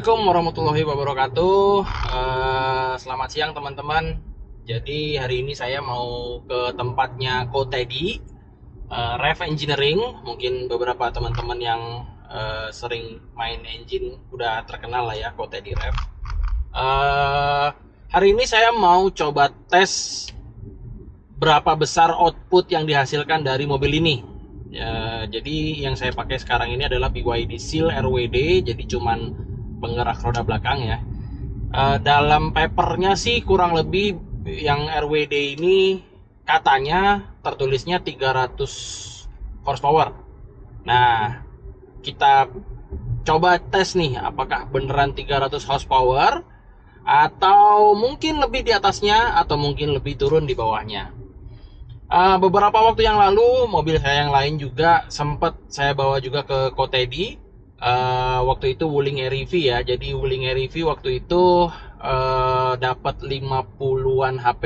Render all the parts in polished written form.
Assalamualaikum warahmatullahi wabarakatuh. Selamat siang teman-teman. Jadi hari ini saya mau ke tempatnya Ko Teddy, Rev Engineering. Mungkin beberapa teman-teman yang sering main engine udah terkenal lah ya Ko Teddy Rev. Hari ini saya mau coba tes berapa besar output yang dihasilkan dari mobil ini. Jadi yang saya pakai sekarang ini adalah BYD Seal RWD, jadi cuman penggerak roda belakang ya. Dalam papernya sih kurang lebih yang RWD ini katanya tertulisnya 300 horsepower. Nah, kita coba tes nih apakah beneran 300 horsepower atau mungkin lebih di atasnya atau mungkin lebih turun di bawahnya. Beberapa waktu yang lalu mobil saya yang lain juga sempat saya bawa juga ke Ko Teddy. Waktu itu Wuling REV ya. Jadi Wuling REV waktu itu dapat 50-an HP,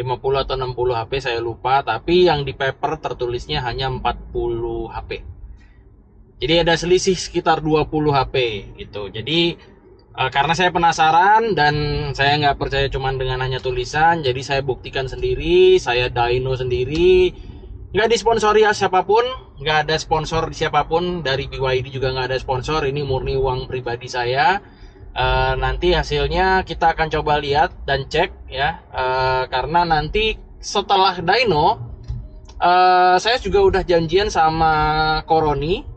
50 atau 60 HP saya lupa, tapi yang di paper tertulisnya hanya 40 HP. Jadi ada selisih sekitar 20 HP gitu. Jadi karena saya penasaran dan saya nggak percaya cuman dengan hanya tulisan, jadi saya buktikan sendiri, saya dyno sendiri. Nggak disponsori ya siapapun, nggak ada sponsor siapapun, dari BYD juga nggak ada sponsor, ini murni uang pribadi saya. Nanti hasilnya kita akan coba lihat dan cek ya, karena nanti setelah dyno saya juga udah janjian sama Koroni,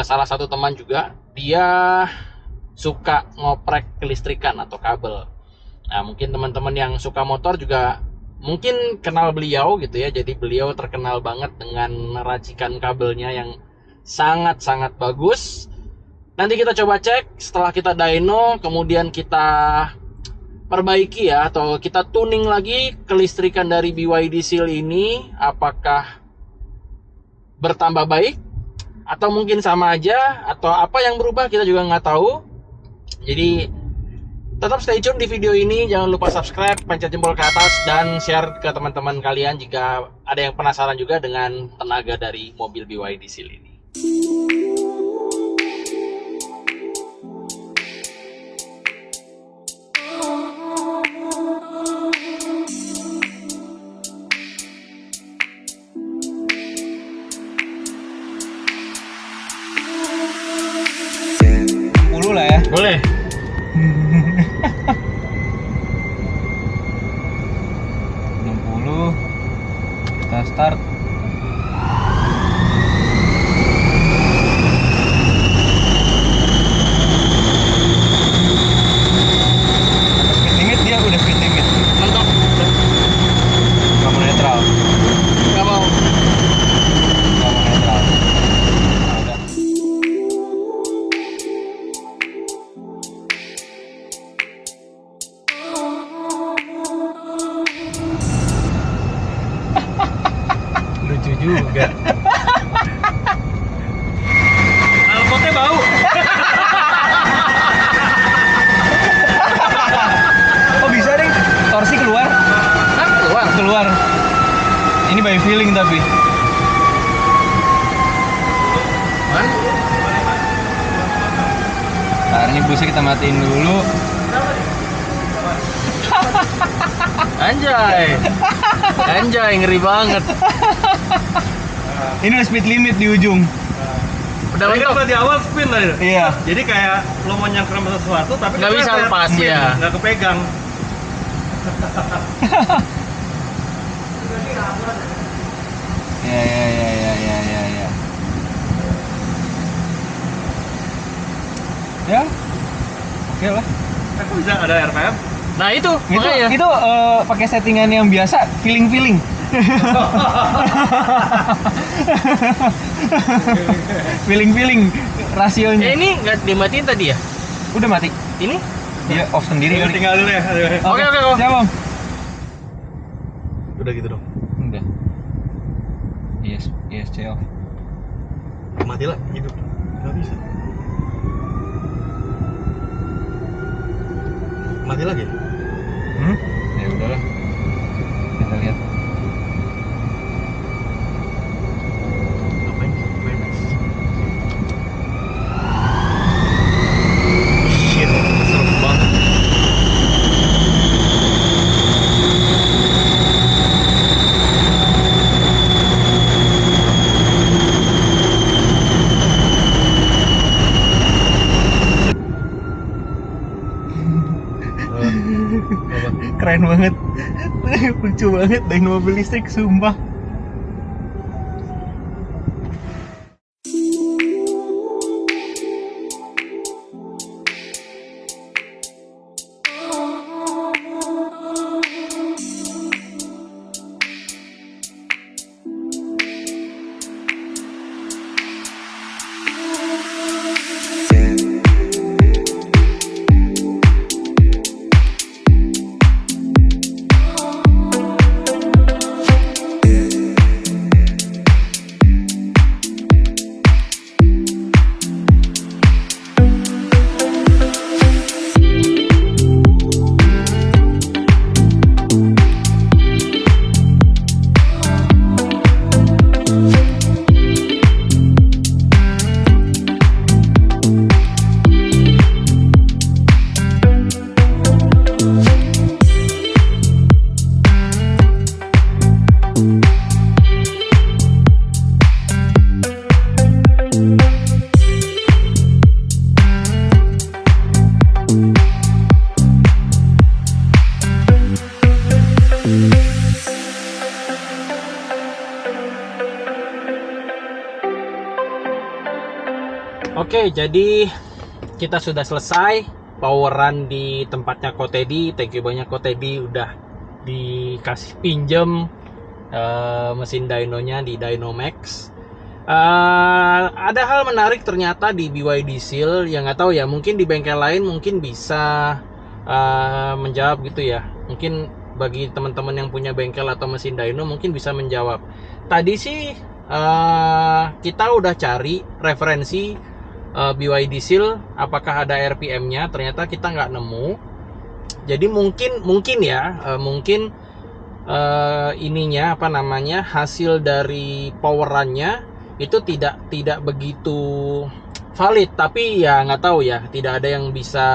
salah satu teman juga, dia suka ngoprek kelistrikan atau kabel. Nah, mungkin teman-teman yang suka motor juga mungkin kenal beliau gitu ya. Jadi beliau terkenal banget dengan meracikan kabelnya yang sangat-sangat bagus. Nanti kita coba cek setelah kita dyno, kemudian kita perbaiki ya, atau kita tuning lagi kelistrikan dari BYD Seal ini, apakah bertambah baik atau mungkin sama aja, atau apa yang berubah kita juga nggak tahu. Jadi tetap stay tune di video ini, jangan lupa subscribe, pencet jempol ke atas, dan share ke teman-teman kalian jika ada yang penasaran juga dengan tenaga dari mobil BYD Seal ini. Lah ya. Boleh. Kita start. Speed limit, dia udah speed limit. Mentok. Kamu netral. Nggak mau. Kamu netral. Nah, udah. Lucu juga. Alpotnya bau. Oh bisa deh, torsi keluar. Hah, Keluar. Ini by feeling tapi. Man? Nah, ini busnya kita matiin dulu. Anjay. Anjay, ngeri banget. Ini udah speed limit di ujung. Udah Tadi kan mentok. di awal spin tadi. Iya. Jadi kayak lo mau nyangkram sesuatu tapi Nggak bisa kepepet, lepas, spin, ya. nggak kepegang. Ya. Ya. Oke lah. Kok bisa ada RPM? Nah itu, Itu makanya. pakai settingan yang biasa, feeling. feeling rasionya. Ini nggak dimatiin tadi ya? Udah mati. Ini? Dia off sendiri kali. Tinggal dulu ya. Oke. Siap, Bang. Udah gitu dong. Udah. Yes, off. Mati lah, hidup. Nggak bisa. Mati lagi. Ya udahlah. Kita lihat. Ngapain? Main. keren banget. Lucu banget dyno mobil listrik, sumpah. Oke, jadi kita sudah selesai poweran di tempatnya Kotedi. Thank you banyak Kotedi udah dikasih pinjem mesin dynonya di Dynomax. Ada hal menarik ternyata di BYD Seal yang nggak tahu ya, mungkin di bengkel lain mungkin bisa menjawab gitu ya. Mungkin bagi teman-teman yang punya bengkel atau mesin dyno mungkin bisa menjawab. Tadi sih kita udah cari referensi BYD Seal apakah ada RPM-nya, ternyata kita nggak nemu. Jadi mungkin ya ininya apa namanya, hasil dari powerannya itu tidak begitu valid. Tapi ya nggak tahu ya, tidak ada yang bisa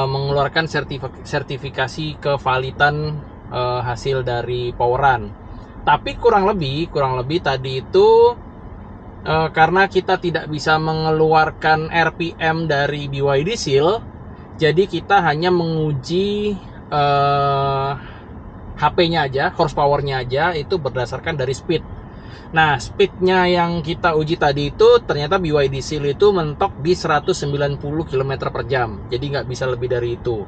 mengeluarkan sertifikasi kevalidan hasil dari poweran. Tapi kurang lebih tadi itu karena kita tidak bisa mengeluarkan RPM dari BYD Seal, jadi kita hanya menguji HP-nya aja, horsepower-nya aja, itu berdasarkan dari speed. Nah, speednya yang kita uji tadi itu ternyata BYD Seal itu mentok di 190 km per jam, jadi nggak bisa lebih dari itu.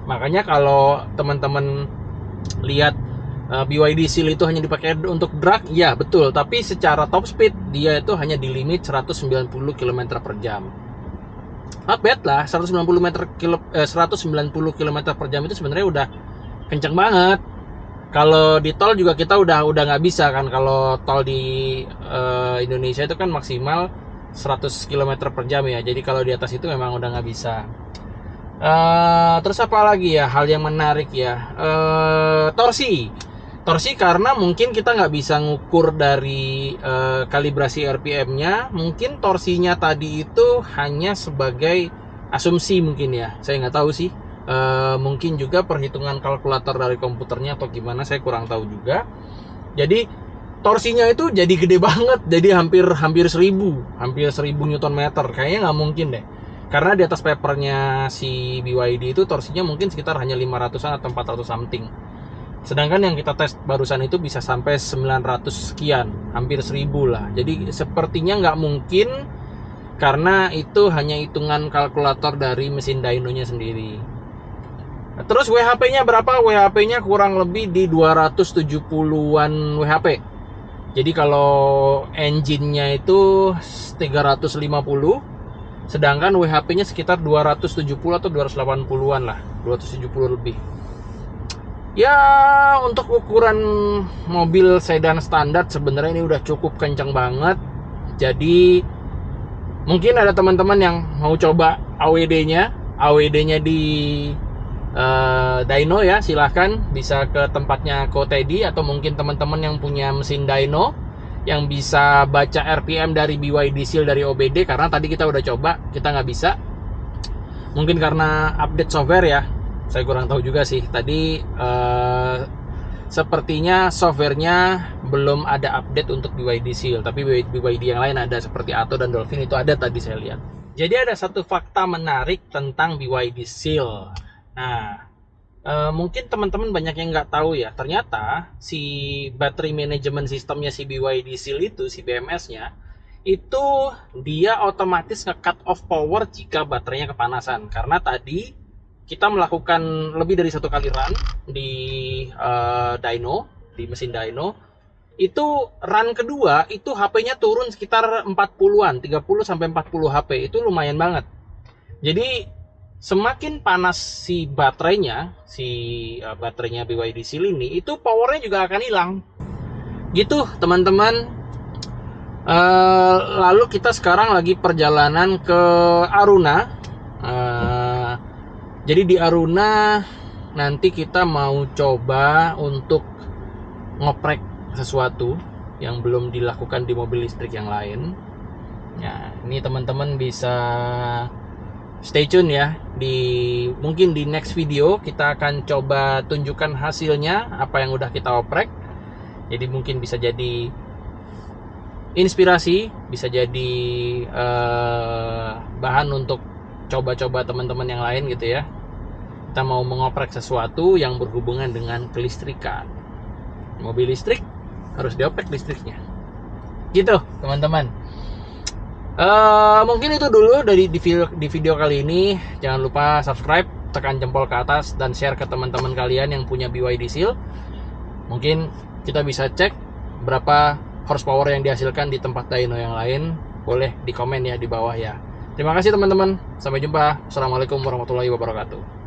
Makanya kalau teman-teman lihat BYD Seal itu hanya dipakai untuk drag, ya betul, tapi secara top speed dia itu hanya di limit 190 km per jam. Not bad lah, 190 km per jam itu sebenarnya udah kenceng banget. Kalau di tol juga kita udah nggak bisa kan, kalau tol di Indonesia itu kan maksimal 100 km per jam ya, jadi kalau di atas itu memang udah nggak bisa. Terus apa lagi ya hal yang menarik ya, torsi karena mungkin kita nggak bisa ngukur dari kalibrasi RPM-nya, mungkin torsinya tadi itu hanya sebagai asumsi mungkin ya, saya nggak tahu sih. Mungkin juga perhitungan kalkulator dari komputernya atau gimana, saya kurang tahu juga. Jadi torsinya itu jadi gede banget, jadi hampir 1000 Newton meter, kayaknya nggak mungkin deh. Karena di atas papernya si BYD itu torsinya mungkin sekitar hanya 500-an atau 400 something. Sedangkan yang kita tes barusan itu bisa sampai 900 sekian, hampir 1000 lah. Jadi sepertinya nggak mungkin, karena itu hanya hitungan kalkulator dari mesin dynonya sendiri. Terus WHP-nya berapa? WHP-nya kurang lebih di 270-an WHP. Jadi kalau engine-nya itu 350, sedangkan WHP-nya sekitar 270 atau 280-an lah, 270 lebih. Ya, untuk ukuran mobil sedan standar sebenarnya ini udah cukup kencang banget. Jadi mungkin ada teman-teman yang mau coba AWD-nya di dyno ya, silahkan bisa ke tempatnya Kotedi, atau mungkin teman-teman yang punya mesin dyno yang bisa baca RPM dari BYD Seal dari OBD, karena tadi kita udah coba, kita nggak bisa. Mungkin karena update software ya, saya kurang tahu juga sih. Tadi sepertinya softwarenya belum ada update untuk BYD Seal, tapi BYD yang lain ada, seperti Atto dan Dolphin itu ada tadi saya lihat. Jadi ada satu fakta menarik tentang BYD Seal. Nah, Mungkin teman-teman banyak yang nggak tahu ya, ternyata si battery management systemnya si BYD Seal itu, si BMS-nya, itu dia otomatis nge-cut off power jika baterainya kepanasan. Karena tadi kita melakukan lebih dari 1 kali run di dyno, di mesin dyno, itu run kedua itu HP-nya turun sekitar 40-an, 30 sampai 40 HP. Itu lumayan banget. Jadi semakin panas si baterainya, baterainya BYD Seal ini, itu powernya juga akan hilang. Gitu teman-teman. Lalu kita sekarang lagi perjalanan ke Aruna. Jadi di Aruna nanti kita mau coba untuk ngoprek sesuatu yang belum dilakukan di mobil listrik yang lain. Nah, ini teman-teman bisa stay tune ya, mungkin di next video kita akan coba tunjukkan hasilnya apa yang udah kita oprek. Jadi mungkin bisa jadi inspirasi, bisa jadi bahan untuk coba-coba teman-teman yang lain gitu ya. Kita mau mengoprek sesuatu yang berhubungan dengan kelistrikan. Mobil listrik harus dioprek listriknya. Gitu teman-teman. Mungkin itu dulu di video kali ini. Jangan lupa subscribe, tekan jempol ke atas, dan share ke teman-teman kalian yang punya BYD Seal. Mungkin kita bisa cek berapa horsepower yang dihasilkan di tempat dyno yang lain. Boleh di komen ya di bawah ya. Terima kasih teman-teman. Sampai jumpa. Assalamualaikum warahmatullahi wabarakatuh.